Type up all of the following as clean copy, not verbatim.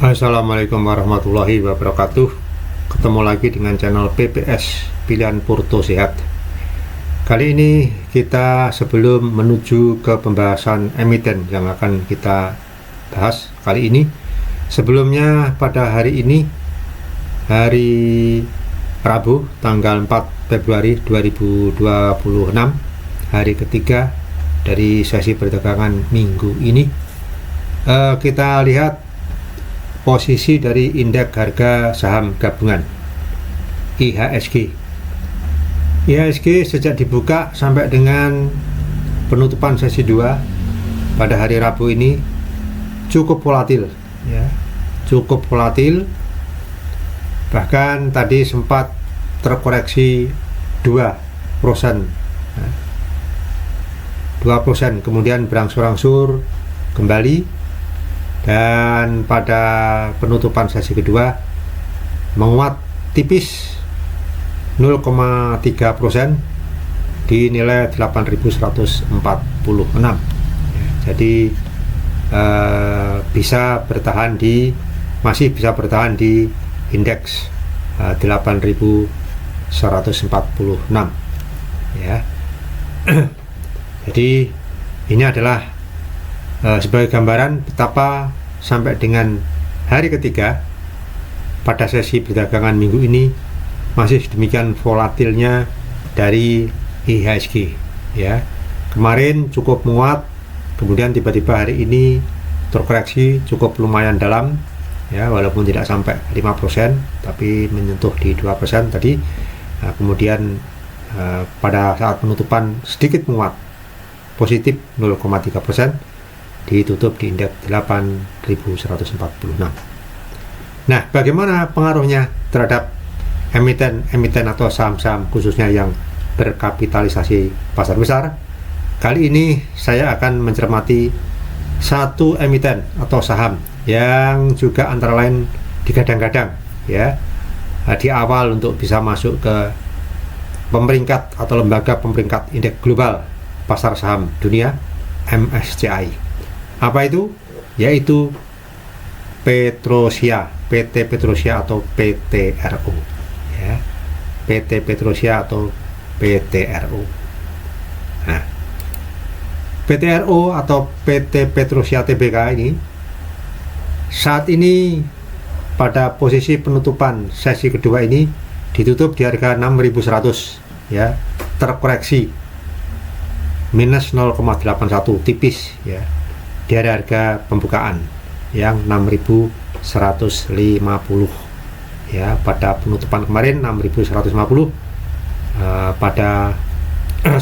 Assalamualaikum warahmatullahi wabarakatuh. Ketemu lagi dengan channel PPS Pilihan Porto Sehat. Kali ini kita sebelum menuju ke pembahasan emiten yang akan kita bahas kali ini, sebelumnya pada hari ini, hari Rabu tanggal 4 Februari 2026, hari ketiga dari sesi perdagangan minggu ini, kita lihat posisi dari indeks harga saham gabungan IHSG. IHSG sejak dibuka sampai dengan penutupan sesi 2 pada hari Rabu ini cukup volatil, ya, cukup volatil. Bahkan tadi sempat terkoreksi 2%, 2%, kemudian berangsur-angsur kembali. Dan pada penutupan sesi kedua menguat tipis 0,3% di nilai 8.146. Jadi masih bisa bertahan di indeks 8.146, ya. Jadi ini adalah sebagai gambaran betapa sampai dengan hari ketiga pada sesi perdagangan minggu ini masih demikian volatilnya dari IHSG, ya. Kemarin cukup menguat, kemudian tiba-tiba hari ini terkoreksi cukup lumayan dalam, ya, walaupun tidak sampai 5% tapi menyentuh di 2% tadi. Kemudian pada saat penutupan sedikit menguat positif 0,3%, ditutup di indeks 8.146. Nah, bagaimana pengaruhnya terhadap emiten atau saham-saham khususnya yang berkapitalisasi pasar besar? Kali ini saya akan mencermati satu emiten atau saham yang juga antara lain digadang-gadang, ya, di awal untuk bisa masuk ke pemeringkat atau lembaga pemeringkat indeks global pasar saham dunia, MSCI. Apa itu? Yaitu Petrosia, PT Petrosia atau PTRO, ya. PT Petrosia atau PTRO. Nah, PTRO atau PT Petrosia Tbk ini saat ini pada posisi penutupan sesi kedua ini ditutup di harga 6.100, ya, terkoreksi minus 0,81 tipis, ya, di harga pembukaan yang 6.150, ya. Pada penutupan kemarin 6.150, pada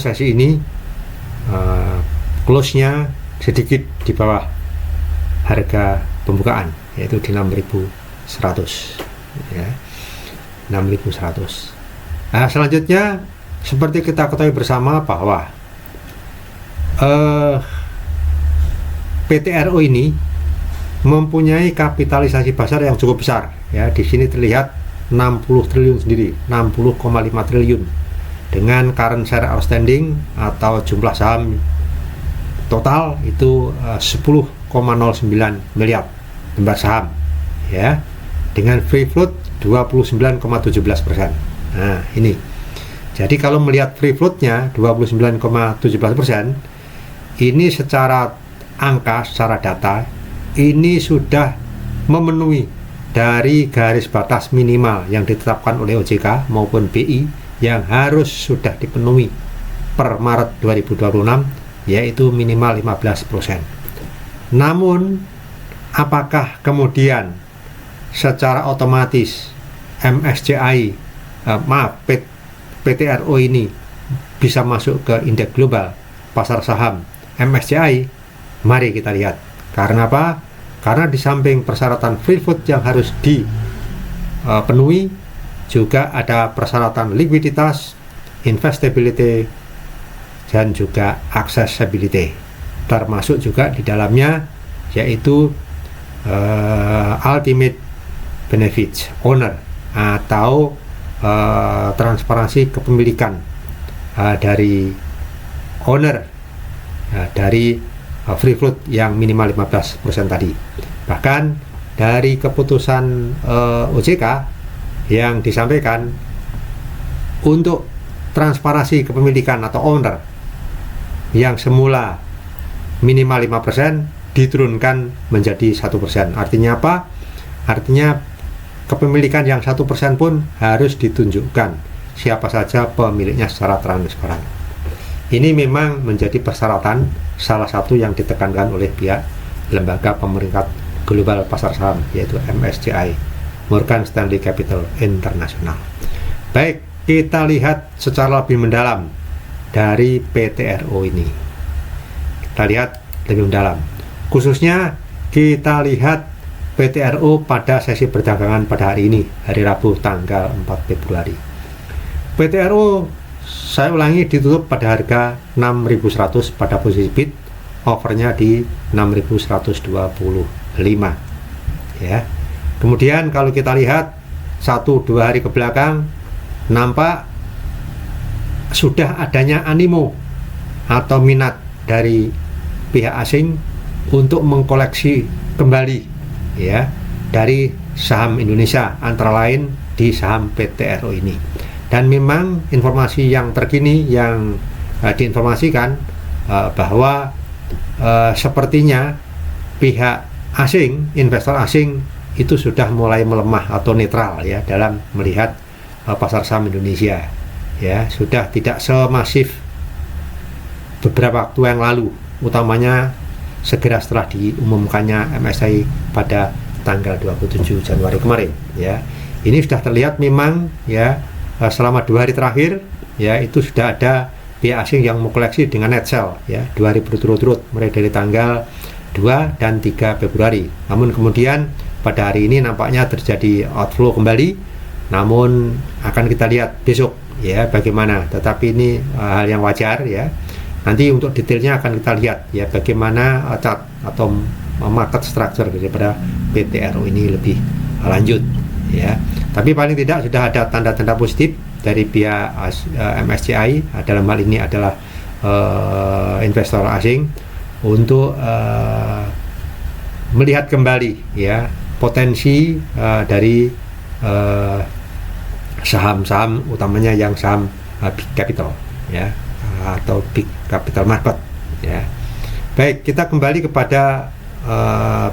sesi ini close-nya sedikit di bawah harga pembukaan, yaitu di 6.100, ya, 6.100. Nah, selanjutnya seperti kita ketahui bersama bahwa PTRO ini mempunyai kapitalisasi pasar yang cukup besar, ya. Di sini terlihat 60 triliun sendiri, 60,5 triliun dengan current share outstanding atau jumlah saham total itu 10,09 miliar lembar saham, ya, dengan free float 29,17%. Nah, ini. Jadi kalau melihat free floatnya 29,17%, ini secara angka, secara data ini sudah memenuhi dari garis batas minimal yang ditetapkan oleh OJK maupun BI yang harus sudah dipenuhi per Maret 2026, yaitu minimal 15%. Namun apakah kemudian secara otomatis PTRO ini bisa masuk ke indeks global pasar saham MSCI? Mari kita lihat. Karena apa? Karena di samping persyaratan free float yang harus dipenuhi, juga ada persyaratan likuiditas, investability, dan juga accessibility. Termasuk juga di dalamnya yaitu ultimate benefit owner atau transparansi kepemilikan dari owner, dari free float yang minimal 15% tadi. Bahkan dari keputusan OJK yang disampaikan untuk transparansi kepemilikan atau owner yang semula minimal 5% diturunkan menjadi 1%. Artinya apa? Artinya kepemilikan yang 1% pun harus ditunjukkan siapa saja pemiliknya secara transparan. Ini memang menjadi persyaratan salah satu yang ditekankan oleh pihak lembaga pemeringkat global pasar saham, yaitu MSCI, Morgan Stanley Capital International. Baik, kita lihat secara lebih mendalam dari PTRO ini. Kita lihat lebih mendalam. Khususnya kita lihat PTRO pada sesi perdagangan pada hari ini, hari Rabu tanggal 4 Februari. PTRO, saya ulangi, ditutup pada harga 6.100 pada posisi bid, overnya di 6.125 ya. Kemudian kalau kita lihat 1-2 hari ke belakang, nampak sudah adanya animo atau minat dari pihak asing untuk mengkoleksi kembali ya dari saham Indonesia, antara lain di saham PTRO ini. Dan memang informasi yang terkini yang diinformasikan bahwa sepertinya pihak asing, investor asing itu sudah mulai melemah atau netral ya dalam melihat pasar saham Indonesia ya, sudah tidak semasif beberapa waktu yang lalu, utamanya segera setelah diumumkannya MSCI pada tanggal 27 Januari kemarin ya. Ini sudah terlihat memang ya selama 2 hari terakhir ya, itu sudah ada pihak asing yang mengkoleksi dengan net sell ya 2 hari berturut-turut mulai dari tanggal 2 dan 3 Februari. Namun kemudian pada hari ini nampaknya terjadi outflow kembali, namun akan kita lihat besok ya bagaimana. Tetapi ini hal yang wajar ya. Nanti untuk detailnya akan kita lihat ya bagaimana chart atau market structure daripada PTRO ini lebih lanjut ya. Tapi paling tidak sudah ada tanda-tanda positif dari pihak MSCI, dalam hal ini adalah investor asing, untuk melihat kembali ya potensi dari saham-saham utamanya yang saham big capital ya, atau big capital market ya. Baik, kita kembali kepada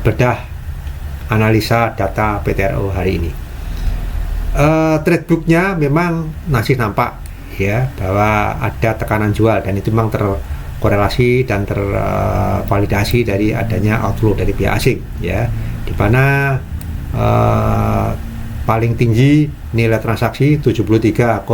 bedah analisa data PTRO hari ini. Trade booknya memang masih nampak ya bahwa ada tekanan jual, dan itu memang terkorelasi dan tervalidasi dari adanya outflow dari pihak asing ya, di mana paling tinggi nilai transaksi 73,2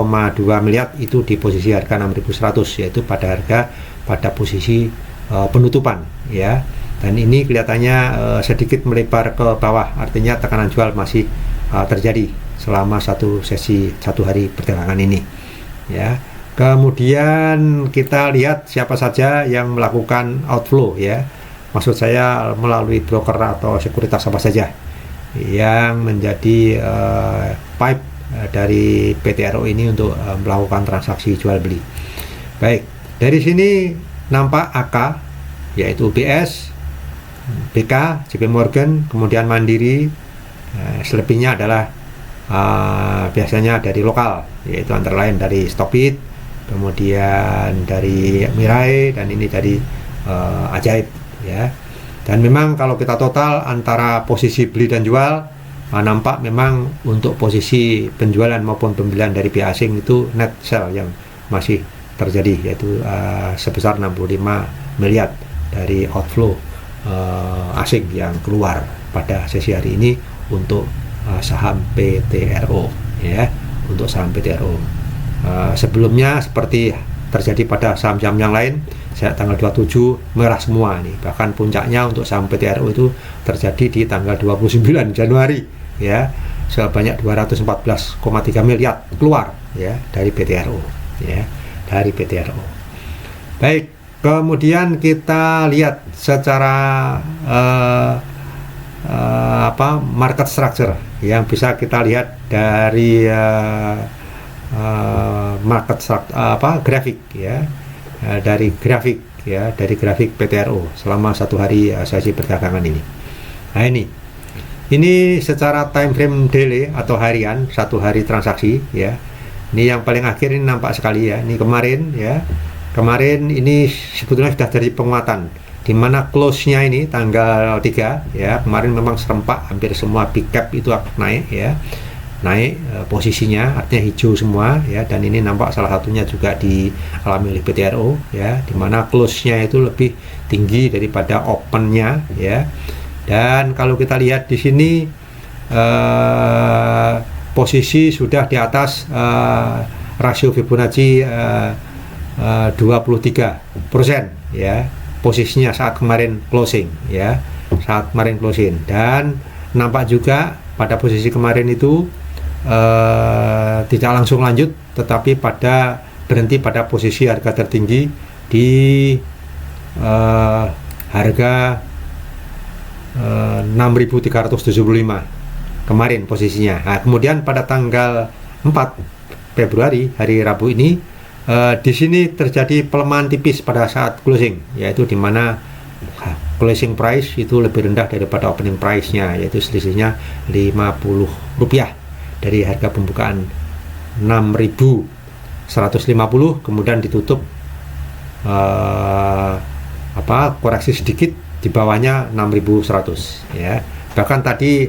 miliar itu di posisi harga 6.100, yaitu pada posisi penutupan ya. Dan ini kelihatannya sedikit melebar ke bawah, artinya tekanan jual masih terjadi selama satu hari perdagangan ini ya. Kemudian kita lihat siapa saja yang melakukan outflow ya, maksud saya melalui broker atau sekuritas apa saja yang menjadi pipe dari PTRO ini untuk melakukan transaksi jual beli. Baik, dari sini nampak AK yaitu UBS, BK, JP Morgan, kemudian Mandiri. Selebihnya adalah biasanya dari lokal, yaitu antara lain dari Stockbit, kemudian dari Mirai, dan ini dari Ajaib ya. Dan memang kalau kita total antara posisi beli dan jual, nampak memang untuk posisi penjualan maupun pembelian dari pihak asing itu net sell yang masih terjadi, yaitu sebesar 65 miliar dari outflow asing yang keluar pada sesi hari ini untuk saham PTRO ya, untuk saham PTRO. Sebelumnya seperti terjadi pada saham-saham yang lain, saya tanggal 27 merah semua nih, bahkan puncaknya untuk saham PTRO itu terjadi di tanggal 29 Januari ya, sebanyak 214,3 miliar keluar ya dari PTRO ya, dari PTRO. Baik, kemudian kita lihat secara market structure yang bisa kita lihat dari market grafik ya, dari grafik PTRO selama satu hari sesi perdagangan ini. Nah Ini secara time frame daily atau harian, 1 hari transaksi ya. Ini yang paling akhir ini nampak sekali ya. Ini kemarin ya. Kemarin ini sebetulnya sudah dari penguatan, di mana close-nya ini tanggal 3 ya. Kemarin memang serempak, hampir semua big cap itu naik ya. Naik posisinya, artinya hijau semua ya. Dan ini nampak salah satunya juga dialami oleh PTRO ya, di mana close-nya itu lebih tinggi daripada open-nya ya. Dan kalau kita lihat di sini posisi sudah di atas rasio Fibonacci 23% ya, posisinya saat kemarin closing ya, saat kemarin closing. Dan nampak juga pada posisi kemarin itu tidak langsung lanjut, tetapi berhenti pada posisi harga tertinggi di harga 6.375 kemarin posisinya. Nah, kemudian pada tanggal 4 Februari hari Rabu ini di sini terjadi pelemahan tipis pada saat closing, yaitu di mana closing price itu lebih rendah daripada opening price-nya, yaitu selisihnya Rp50 dari harga pembukaan 6.150, kemudian ditutup koreksi sedikit di bawahnya 6.100 ya. Bahkan tadi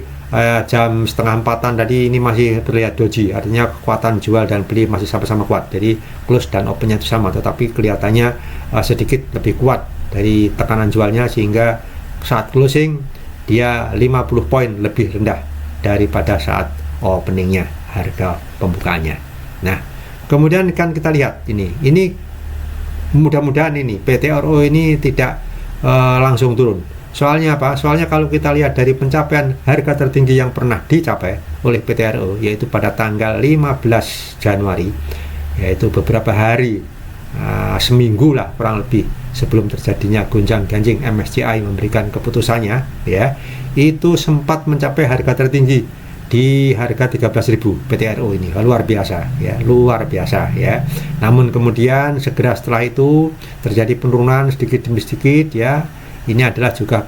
jam setengah 4-an tadi ini masih terlihat doji, artinya kekuatan jual dan beli masih sama-sama kuat. Jadi close dan opennya itu sama, tetapi kelihatannya sedikit lebih kuat dari tekanan jualnya, sehingga saat closing dia 50 poin lebih rendah daripada saat openingnya, harga pembukaannya. Nah, kemudian kan kita lihat ini mudah-mudahan ini PTRO ini tidak langsung turun. Soalnya apa? Soalnya kalau kita lihat dari pencapaian harga tertinggi yang pernah dicapai oleh PTRO, yaitu pada tanggal 15 Januari, yaitu beberapa hari, seminggu lah kurang lebih sebelum terjadinya gonjang-ganjing MSCI memberikan keputusannya ya, itu sempat mencapai harga tertinggi di harga 13.000 PTRO ini. Luar biasa ya, luar biasa ya. Namun kemudian segera setelah itu terjadi penurunan sedikit demi sedikit ya. Ini adalah juga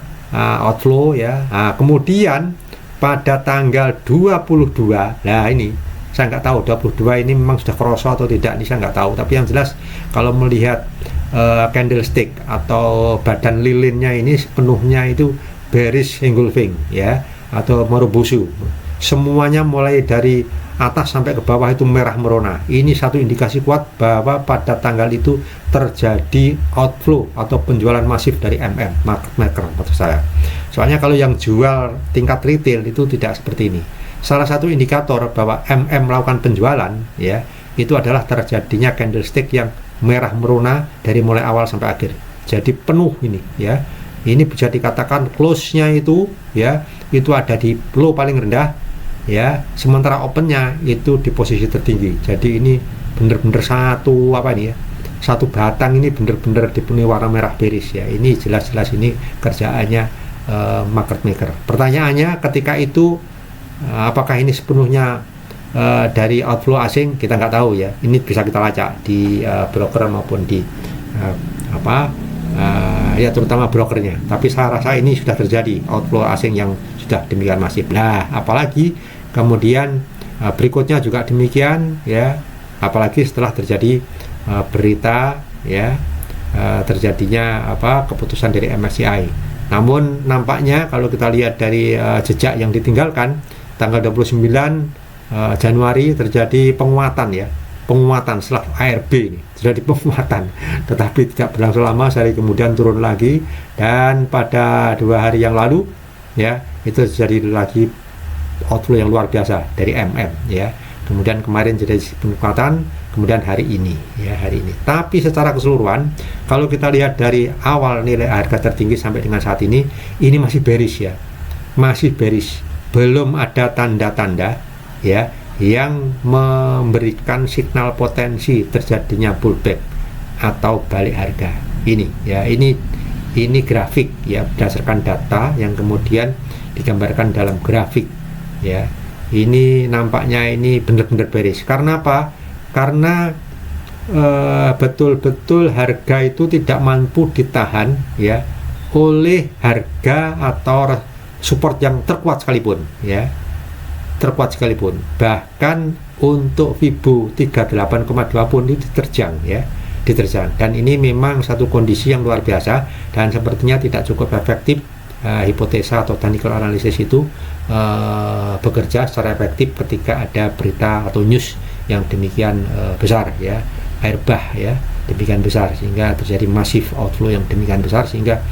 outflow ya. Kemudian pada tanggal 22, nah ini saya nggak tahu 22 ini memang sudah kroso atau tidak, ini saya nggak tahu. Tapi yang jelas kalau melihat candlestick atau badan lilinnya ini sepenuhnya itu bearish engulfing ya, atau Marubozu. Semuanya mulai dari atas sampai ke bawah itu merah merona. Ini satu indikasi kuat bahwa pada tanggal itu terjadi outflow atau penjualan masif dari market maker maksud saya. Soalnya kalau yang jual tingkat retail itu tidak seperti ini. Salah satu indikator bahwa melakukan penjualan ya, itu adalah terjadinya candlestick yang merah merona dari mulai awal sampai akhir. Jadi penuh ini ya. Ini bisa dikatakan close-nya itu ya, itu ada di low paling rendah ya, sementara opennya itu di posisi tertinggi. Jadi ini benar-benar satu batang ini benar-benar dipenuhi warna merah bearish ya. Ini jelas-jelas ini kerjaannya market maker. Pertanyaannya ketika itu apakah ini sepenuhnya dari outflow asing? Kita nggak tahu ya. Ini bisa kita lacak di broker maupun di ya terutama brokernya. Tapi saya rasa ini sudah terjadi outflow asing yang sudah demikian masif. Nah, apalagi kemudian berikutnya juga demikian ya, apalagi setelah terjadi berita ya terjadinya keputusan dari MSCI. Namun nampaknya kalau kita lihat dari jejak yang ditinggalkan, tanggal 29 Januari terjadi penguatan setelah ARB ini terjadi penguatan, tetapi tidak berlangsung lama, sehari kemudian turun lagi, dan pada 2 hari yang lalu ya itu terjadi lagi outflow yang luar biasa dari ya. Kemudian kemarin jadi peningkatan, kemudian hari ini. Tapi secara keseluruhan kalau kita lihat dari awal nilai harga tertinggi sampai dengan saat ini masih bearish ya. Masih bearish. Belum ada tanda-tanda ya yang memberikan signal potensi terjadinya pullback atau balik harga. Ini grafik ya, berdasarkan data yang kemudian digambarkan dalam grafik ya. Ini nampaknya ini benar-benar bearish. Karena apa? Karena betul-betul harga itu tidak mampu ditahan ya oleh harga atau support yang terkuat sekalipun, ya, terkuat sekalipun. Bahkan untuk Fibo 38,2 pun itu diterjang, ya, diterjang. Dan ini memang satu kondisi yang luar biasa dan sepertinya tidak cukup efektif. Hipotesa atau technical analysis itu bekerja secara efektif ketika ada berita atau news yang demikian besar, ya, air bah, ya, demikian besar, sehingga terjadi masif outflow yang demikian besar, sehingga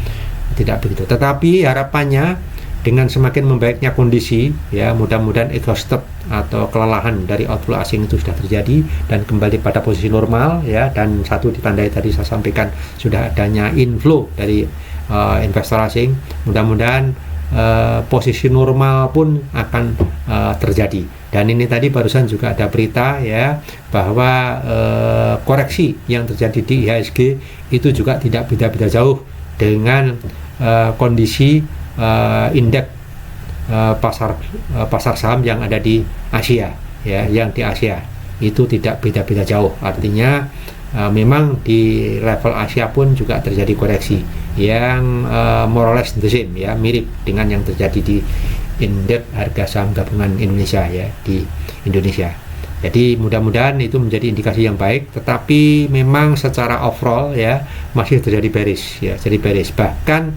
tidak begitu. Tetapi harapannya dengan semakin membaiknya kondisi, ya, mudah-mudahan exhausted atau kelelahan dari outflow asing itu sudah terjadi dan kembali pada posisi normal, ya. Dan satu ditandai tadi saya sampaikan sudah adanya inflow dari investor asing. Mudah-mudahan posisi normal pun akan terjadi. Dan ini tadi barusan juga ada berita, ya, bahwa koreksi yang terjadi di IHSG itu juga tidak beda-beda jauh dengan kondisi indeks pasar saham yang ada di Asia, ya, yang di Asia itu tidak beda-beda jauh. Artinya memang di level Asia pun juga terjadi koreksi yang more or less the same, ya, mirip dengan yang terjadi di indeks harga saham gabungan Indonesia, ya, di Indonesia. Jadi mudah-mudahan itu menjadi indikasi yang baik, tetapi memang secara overall, ya, masih terjadi bearish, ya, jadi bearish. Bahkan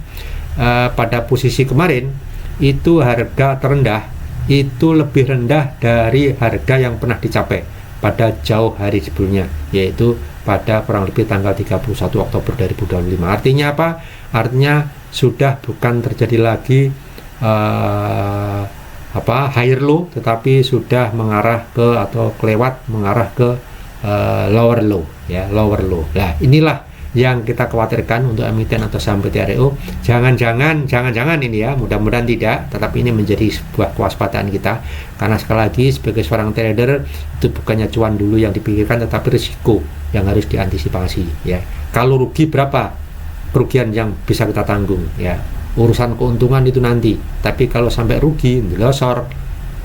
pada posisi kemarin itu harga terendah itu lebih rendah dari harga yang pernah dicapai pada jauh hari sebelumnya, yaitu pada kurang lebih tanggal 31 Oktober 2025. Artinya apa? Artinya sudah bukan terjadi lagi higher low, tetapi sudah mengarah ke atau kelewat mengarah ke lower low, ya, lower low. Nah, inilah yang kita khawatirkan untuk emiten atau saham PTREO. Jangan-jangan ini, ya, mudah-mudahan tidak, tetapi ini menjadi sebuah kewaspadaan kita, karena sekali lagi sebagai seorang trader itu bukannya cuan dulu yang dipikirkan, tetapi risiko yang harus diantisipasi, ya. Kalau rugi, berapa kerugian yang bisa kita tanggung, ya, urusan keuntungan itu nanti. Tapi kalau sampai rugi,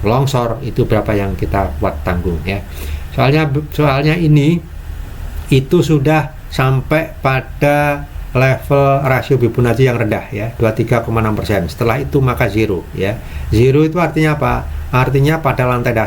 longsor itu berapa yang kita kuat tanggung, ya. Soalnya ini itu sudah sampai pada level rasio Fibonacci yang rendah, ya, 23,6%. Setelah itu maka zero, ya. Zero itu artinya apa? Artinya pada lantai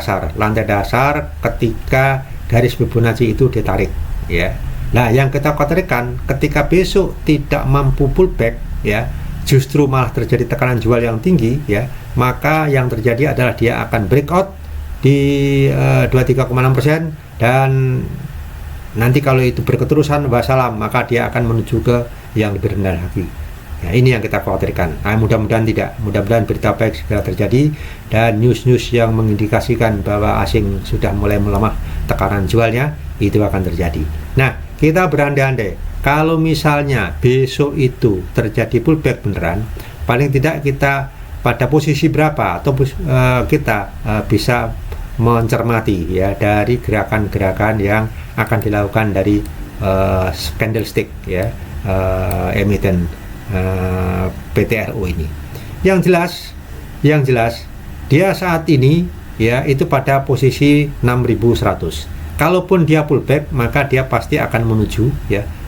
dasar ketika garis Fibonacci itu ditarik, ya. Nah, yang kita khawatirkan ketika besok tidak mampu pullback, ya, justru malah terjadi tekanan jual yang tinggi, ya, maka yang terjadi adalah dia akan breakout di 23,6%, dan nanti kalau itu berketerusan wassalam, maka dia akan menuju ke yang lebih rendah lagi. Ya, ini yang kita khawatirkan. Nah, mudah-mudahan tidak. Mudah-mudahan berita baik segera terjadi dan news-news yang mengindikasikan bahwa asing sudah mulai melemah tekanan jualnya itu akan terjadi. Nah, kita berandai-andai kalau misalnya besok itu terjadi pullback beneran, paling tidak kita pada posisi berapa atau kita bisa mencermati, ya, dari gerakan-gerakan yang akan dilakukan dari candlestick, ya, emiten PTRO ini. Yang jelas dia saat ini, ya, itu pada posisi 6.100. Kalaupun dia pullback, maka dia pasti akan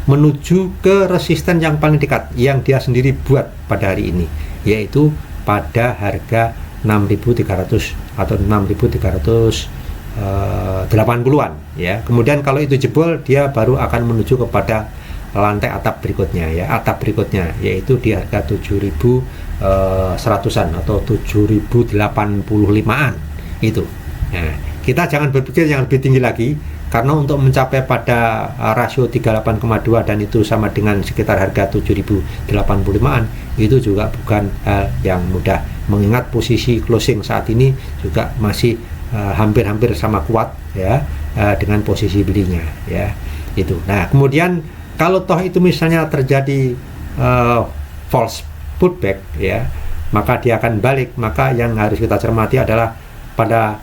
menuju ke resisten yang paling dekat yang dia sendiri buat pada hari ini, yaitu pada harga 6.300 atau 6.380-an, ya. Kemudian kalau itu jebol, dia baru akan menuju kepada lantai atap berikutnya, ya, yaitu di harga 7.100-an atau 7.085-an itu. Nah, kita jangan berpikir yang lebih tinggi lagi, karena untuk mencapai pada rasio 38,2 dan itu sama dengan sekitar harga 7.085-an, itu juga bukan hal yang mudah, mengingat posisi closing saat ini juga masih hampir-hampir sama kuat, ya, dengan posisi belinya, ya, itu. Nah, kemudian kalau toh itu misalnya terjadi false pullback, ya, maka dia akan balik. Maka yang harus kita cermati adalah pada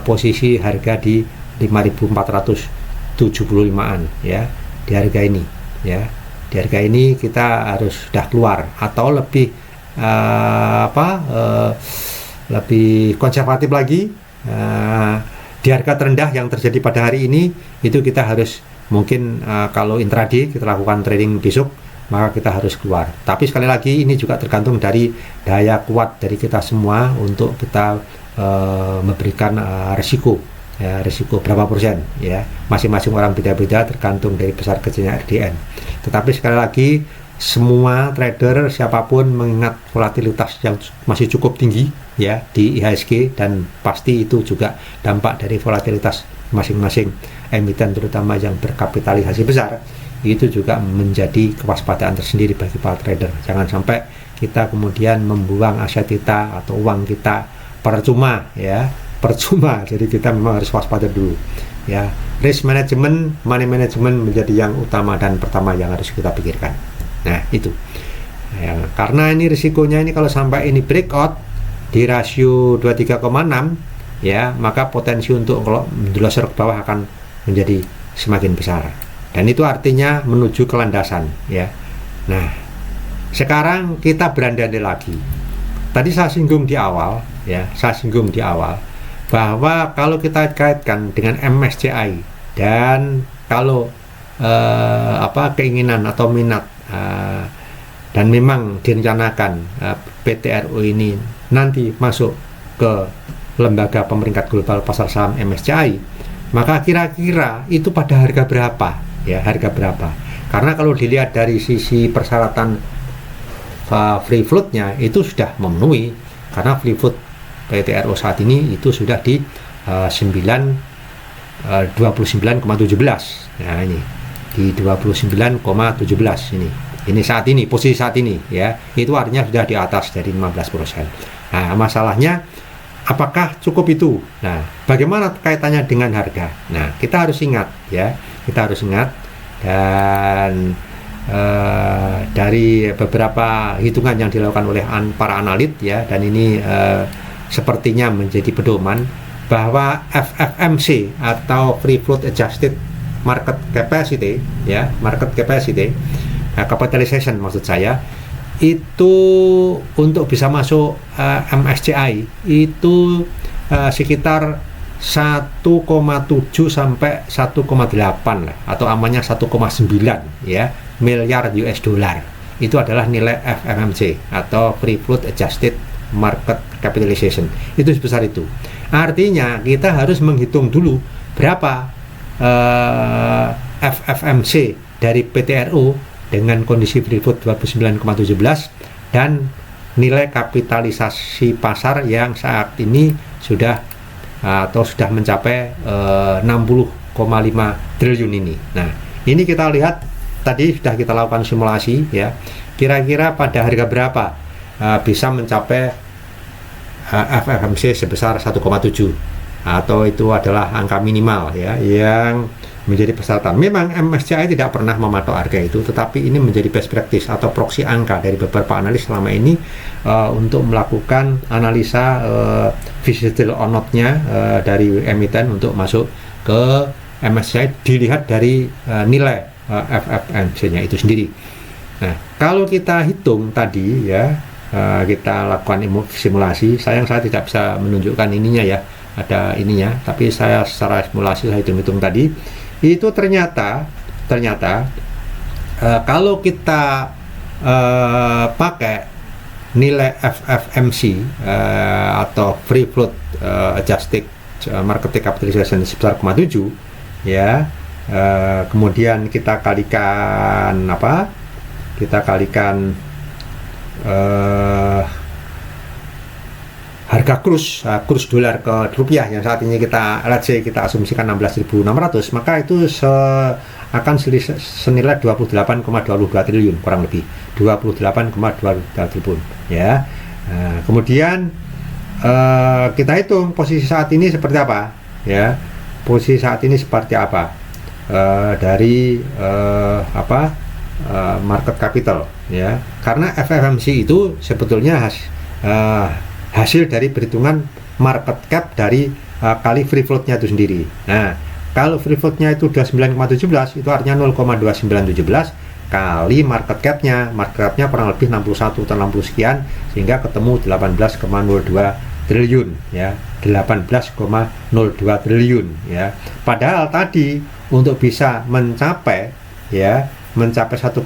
posisi harga di 5.475-an, ya, di harga ini, ya. Di harga ini kita harus sudah keluar atau lebih lebih konservatif lagi, di harga terendah yang terjadi pada hari ini itu kita harus mungkin kalau intraday kita lakukan trading besok, maka kita harus keluar. Tapi sekali lagi ini juga tergantung dari daya kuat dari kita semua untuk kita memberikan risiko, ya, risiko berapa persen, ya, masing-masing orang beda-beda tergantung dari besar kecilnya RDN. Tetapi sekali lagi semua trader siapapun mengingat volatilitas yang masih cukup tinggi, ya, di IHSG, dan pasti itu juga dampak dari volatilitas masing-masing emiten terutama yang berkapitalisasi besar. Itu juga menjadi kewaspadaan tersendiri bagi para trader. Jangan sampai kita kemudian membuang aset kita atau uang kita percuma, ya, percuma. Jadi kita memang harus waspada dulu, ya. Risk management, money management menjadi yang utama dan pertama yang harus kita pikirkan. Nah, itu ya, karena ini risikonya ini kalau sampai ini breakout di rasio 23,6, ya, maka potensi untuk kalau mendelosor ke bawah akan menjadi semakin besar. Dan itu artinya menuju ke landasan, ya. Nah, sekarang kita berandai lagi. Tadi saya singgung di awal, ya, bahwa kalau kita kaitkan dengan MSCI dan kalau keinginan atau minat dan memang direncanakan PT RO ini nanti masuk ke lembaga pemeringkat global pasar saham MSCI, maka kira-kira itu pada harga berapa? Ya, harga berapa? Karena kalau dilihat dari sisi persyaratan free float-nya itu sudah memenuhi, karena free float PT RO saat ini itu sudah di 29,17. Nah, ini di 29,17 ini saat ini, posisi saat ini, ya, itu artinya sudah di atas dari 15%. Nah, masalahnya apakah cukup itu? Nah, bagaimana kaitannya dengan harga? Nah, kita harus ingat, ya, dan dari beberapa hitungan yang dilakukan oleh para analit, ya, dan ini sepertinya menjadi pedoman bahwa FFMC atau Free Float Adjusted Market Capacity, ya, capitalization maksud saya, itu untuk bisa masuk MSCI itu sekitar 1,7 sampai 1,8 lah, atau amannya 1,9, ya, miliar US dollar. Itu adalah nilai FFMC atau Free Float Adjusted Market Capitalization. Itu sebesar itu. Artinya kita harus menghitung dulu berapa FFMC dari PT RO dengan kondisi free float 29,17 dan nilai kapitalisasi pasar yang saat ini sudah mencapai 60,5 triliun ini. Nah, ini kita lihat tadi sudah kita lakukan simulasi, ya. Kira-kira pada harga berapa bisa mencapai FFMC sebesar 1,7, atau itu adalah angka minimal, ya, yang menjadi persyaratan. Memang MSCI tidak pernah mematok harga itu, tetapi ini menjadi best practice atau proxy angka dari beberapa analis selama ini untuk melakukan analisa visible or not-nya dari emiten untuk masuk ke MSCI dilihat dari nilai FFMC-nya itu sendiri. Nah, kalau kita hitung tadi, ya, kita lakukan simulasi, sayang saya tidak bisa menunjukkan ininya, ya, ada ininya, tapi saya secara simulasi saya hitung-hitung tadi, itu ternyata kalau kita pakai nilai FFMC atau Free Float Adjusted Market Capitalization sebesar 0,7, ya, kemudian kita kalikan harga kurs dolar ke rupiah yang saat ini kita asumsikan 16.600, maka itu akan senilai 28,22 triliun, kurang lebih 28,22 triliun, ya. Kemudian kita hitung posisi saat ini seperti apa, ya, dari market capital, ya, karena FFMC itu sebetulnya hasil dari perhitungan market cap dari kali free float-nya itu sendiri. Nah, kalau free float-nya itu 29,17, itu artinya 0,2917 kali market cap-nya kurang lebih 61 atau 60 sekian, sehingga ketemu 18,02 triliun, ya, 18,02 triliun, ya. Padahal tadi untuk bisa mencapai, ya, mencapai 1,7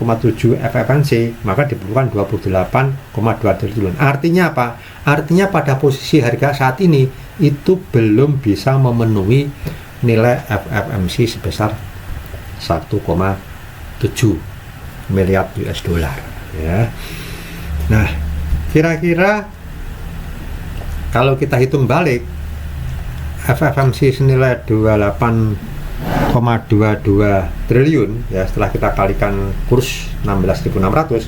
FFNC, maka diperlukan 28,2 triliun. Artinya apa? Artinya pada posisi harga saat ini itu belum bisa memenuhi nilai FFMC sebesar 1,7 miliar US dollar ya. Nah, kira-kira kalau kita hitung balik FFMC senilai 28,22 triliun ya, setelah kita kalikan kurs 16.600,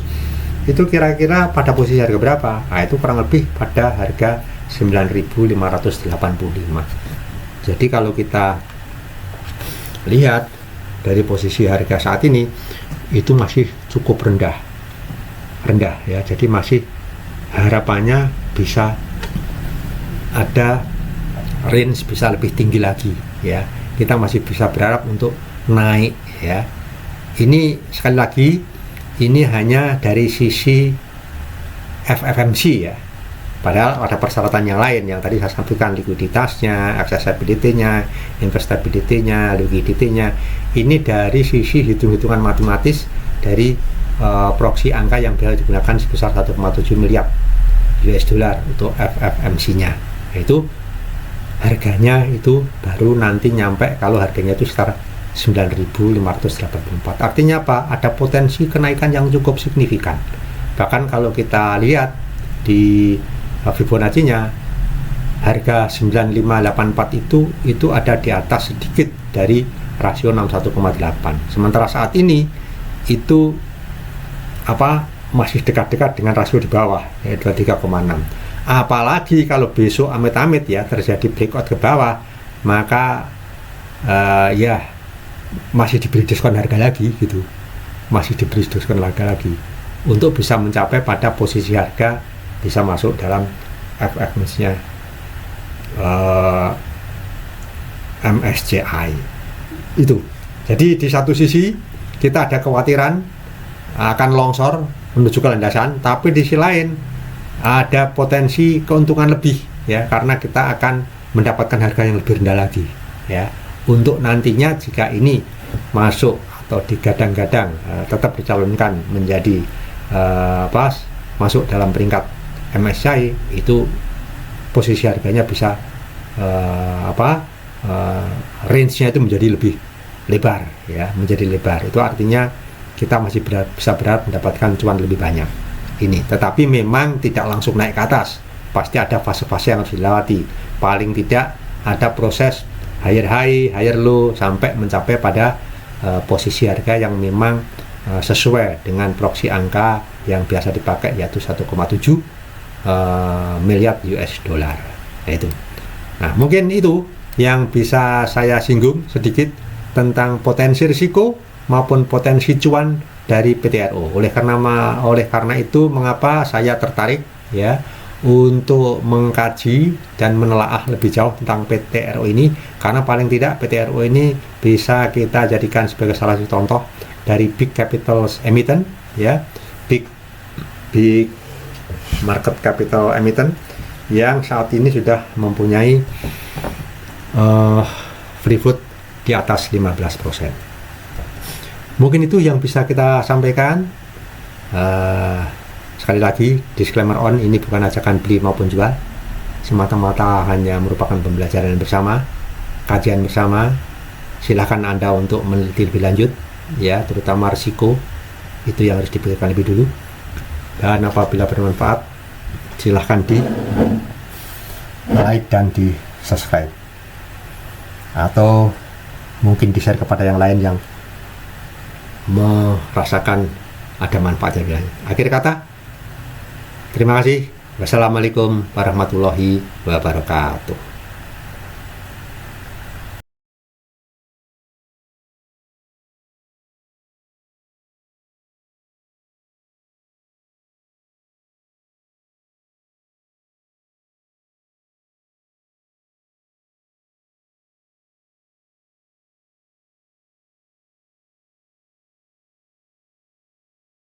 itu kira-kira pada posisi harga berapa? Nah, itu kurang lebih pada harga 9.585. Jadi kalau kita lihat dari posisi harga saat ini itu masih cukup rendah ya. Jadi masih harapannya bisa ada range bisa lebih tinggi lagi ya. Kita masih bisa berharap untuk naik ya. Ini sekali lagi ini hanya dari sisi FFMC ya. Padahal ada persyaratan yang lain yang tadi saya sampaikan, likuiditasnya, accessibility-nya, investability-nya, liquidity-nya. Ini dari sisi hitung-hitungan matematis dari proksi angka yang bisa digunakan sebesar 1,7 miliar US dollar untuk FFMC-nya. Yaitu harganya itu baru nanti nyampe kalau harganya itu sekitar 9.584. Artinya apa? Ada potensi kenaikan yang cukup signifikan. Bahkan kalau kita lihat di Fibonacci-nya, harga 9584 itu ada di atas sedikit dari rasio 61,8. Sementara saat ini itu masih dekat-dekat dengan rasio di bawah, yaitu 23,6. Apalagi kalau besok amit-amit ya terjadi breakout ke bawah, maka ya masih diberi diskon harga lagi gitu. Masih diberi diskon harga lagi untuk bisa mencapai pada posisi harga bisa masuk dalam FFMC-nya MSCI itu. Jadi di satu sisi kita ada kekhawatiran akan longsor menuju ke landasan, tapi di sisi lain ada potensi keuntungan lebih ya, karena kita akan mendapatkan harga yang lebih rendah lagi ya, untuk nantinya jika ini masuk atau digadang-gadang tetap dicalonkan menjadi masuk dalam peringkat MSCI, itu posisi harganya bisa range-nya itu menjadi lebih lebar ya, menjadi lebar. Itu artinya kita masih bisa berharap mendapatkan cuan lebih banyak ini. Tetapi memang tidak langsung naik ke atas, pasti ada fase-fase yang harus dilewati. Paling tidak ada proses higher high, higher low sampai mencapai pada posisi harga yang memang sesuai dengan proksi angka yang biasa dipakai, yaitu 1,7 miliar US dollar. Nah, mungkin itu yang bisa saya singgung sedikit tentang potensi risiko maupun potensi cuan dari PTRO. Oleh karena itu mengapa saya tertarik ya untuk mengkaji dan menelaah lebih jauh tentang PTRO ini, karena paling tidak PTRO ini bisa kita jadikan sebagai salah satu contoh dari big capital emittent ya, big market capital emittent yang saat ini sudah mempunyai free float di atas 15%. Mungkin itu yang bisa kita sampaikan. Sekali lagi, disclaimer on, ini bukan ajakan beli maupun jual, semata-mata hanya merupakan pembelajaran bersama, kajian bersama. Silahkan Anda untuk meneliti lebih lanjut ya, terutama risiko itu yang harus dipikirkan lebih dulu. Dan apabila bermanfaat, silahkan di like dan di subscribe, atau mungkin di share kepada yang lain yang merasakan ada manfaatnya. Akhir kata, terima kasih. Wassalamualaikum warahmatullahi wabarakatuh.